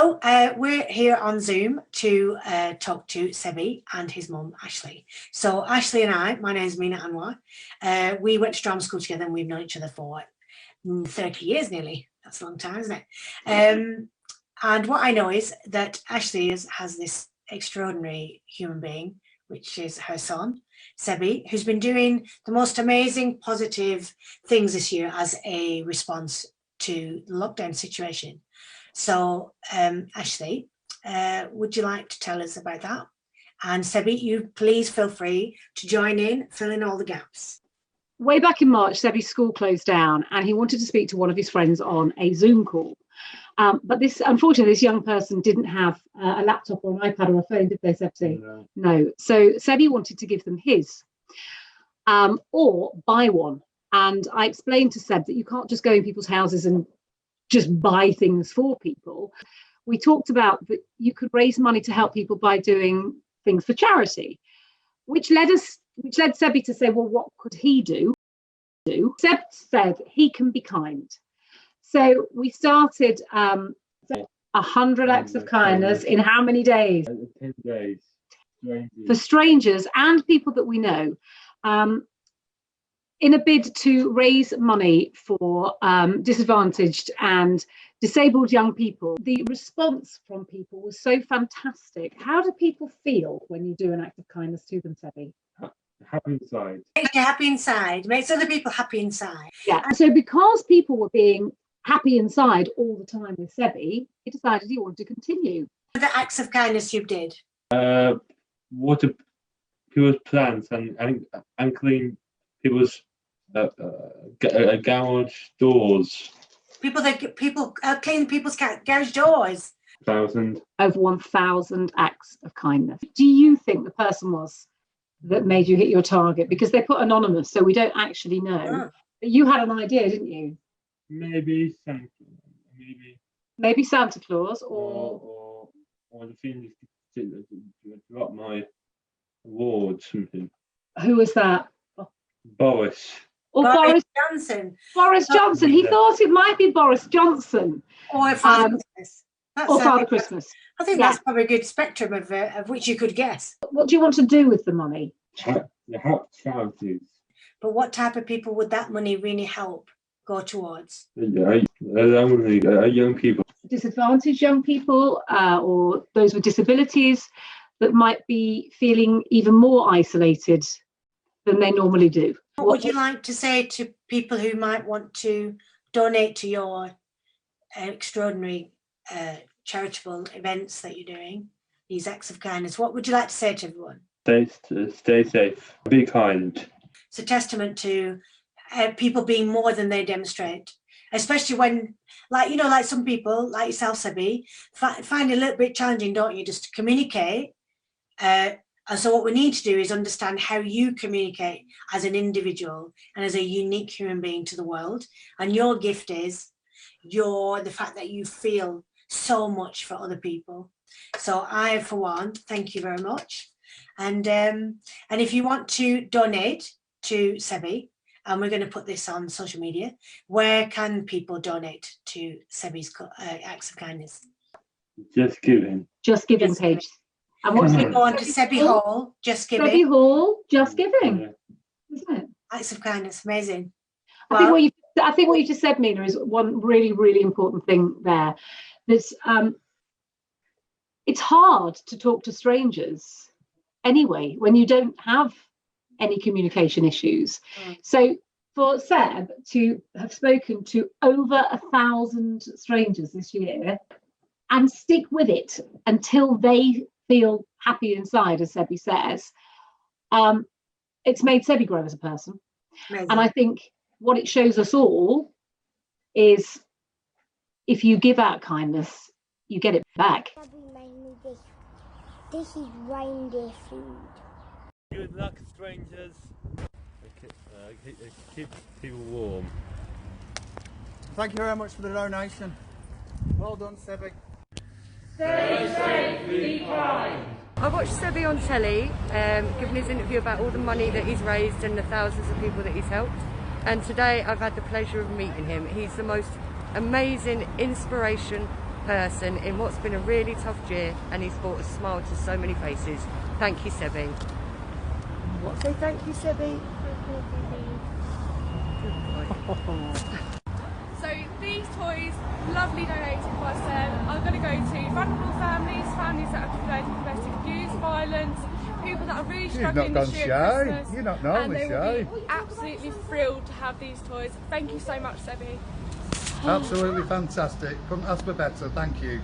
So we're here on Zoom to talk to Sebbie and his mum, Ashley. So Ashley and I, my name is Mina Anwar, we went to drama school together and we've known each other for 30 years nearly. That's a long time, isn't it? And what I know is that Ashley has this extraordinary human being, which is her son, Sebbie, who's been doing the most amazing positive things this year as a response to the lockdown situation. So Ashley, would you like to tell us about that? And Sebbie, you please feel free to join in, fill in all the gaps. Way back in March, Sebbie's school closed down and he wanted to speak to one of his friends on a Zoom call. But unfortunately, this young person didn't have a laptop or an iPad or a phone, did they, Sebbie? No. So Sebbie wanted to give them his or buy one. And I explained to Seb that you can't just go in people's houses and just buy things for people. We talked about that you could raise money to help people by doing things for charity, which led Sebbie to say, well, what could he do? Seb said he can be kind. So we started 100 acts of kindness in how many days? 10 days. For strangers and people that we know, in a bid to raise money for disadvantaged and disabled young people. The response from people was so fantastic. How do people feel when you do an act of kindness to them, Sebbie? Happy inside. Makes you happy inside, makes other people happy inside. Yeah, and so because people were being happy inside all the time with Sebbie, he decided he wanted to continue. The acts of kindness you did? Water people's plants and clean people's garage doors. People clean people's garage doors. 1,000. Over 1,000 acts of kindness. Do you think the person was that made you hit your target? Because they put anonymous, so we don't actually know. Oh. But you had an idea, didn't you? Maybe Santa. Maybe Santa Claus, or the thing to drop my award, something. Who was that? Boris. Or Boris Johnson. Boris Johnson. He thought it might be Boris Johnson. Or Father Christmas. Father Christmas. I think that's probably a good spectrum of which you could guess. What do you want to do with the money? Help charities. But what type of people would that money really help go towards? Young people. Disadvantaged young people or those with disabilities that might be feeling even more isolated than they normally do. What would you like to say to people who might want to donate to your extraordinary charitable events that you're doing, these acts of kindness? What would you like to say to everyone? Stay safe, be kind. It's a testament to people being more than they demonstrate, especially when, like some people, like yourself, Sebbie, find it a little bit challenging, don't you, just to communicate. And so what we need to do is understand how you communicate as an individual and as a unique human being to the world. And your gift is the fact that you feel so much for other people. So I, for one, thank you very much. And if you want to donate to Sebbie, and we're going to put this on social media, where can people donate to Sebbie's acts of kindness? Just Giving. Just Giving page. And what's it? Go on to Sebbie Hall, Just Giving. Sebbie Hall, Just Giving, isn't it? Acts of kindness, amazing. I think what you just said, Mina, is one really, really important thing there. There's, it's hard to talk to strangers anyway when you don't have any communication issues. So for Seb to have spoken to over 1,000 strangers this year and stick with it until they feel happy inside, as Sebbie says, it's made Sebbie grow as a person. Amazing. And I think what it shows us all is if you give out kindness, you get it back. This is reindeer food. Good luck, strangers. Keep people warm. Thank you very much for the donation. Well done, Sebbie. Stay safe, be kind. I watched Sebbie on telly, giving his interview about all the money that he's raised and the thousands of people that he's helped. And today I've had the pleasure of meeting him. He's the most amazing inspiration person in what's been a really tough year, and he's brought a smile to so many faces. Thank you, Sebbie. What? Say thank you, Sebbie. So these toys, lovely donated by Seb, are going to go to vulnerable families, families that have fled domestic abuse, violence, people that are really struggling this year at Christmas. You're not normally and they will be absolutely thrilled to have these toys. Thank you so much, Sebbie. Absolutely fantastic. Couldn't ask for better. Thank you.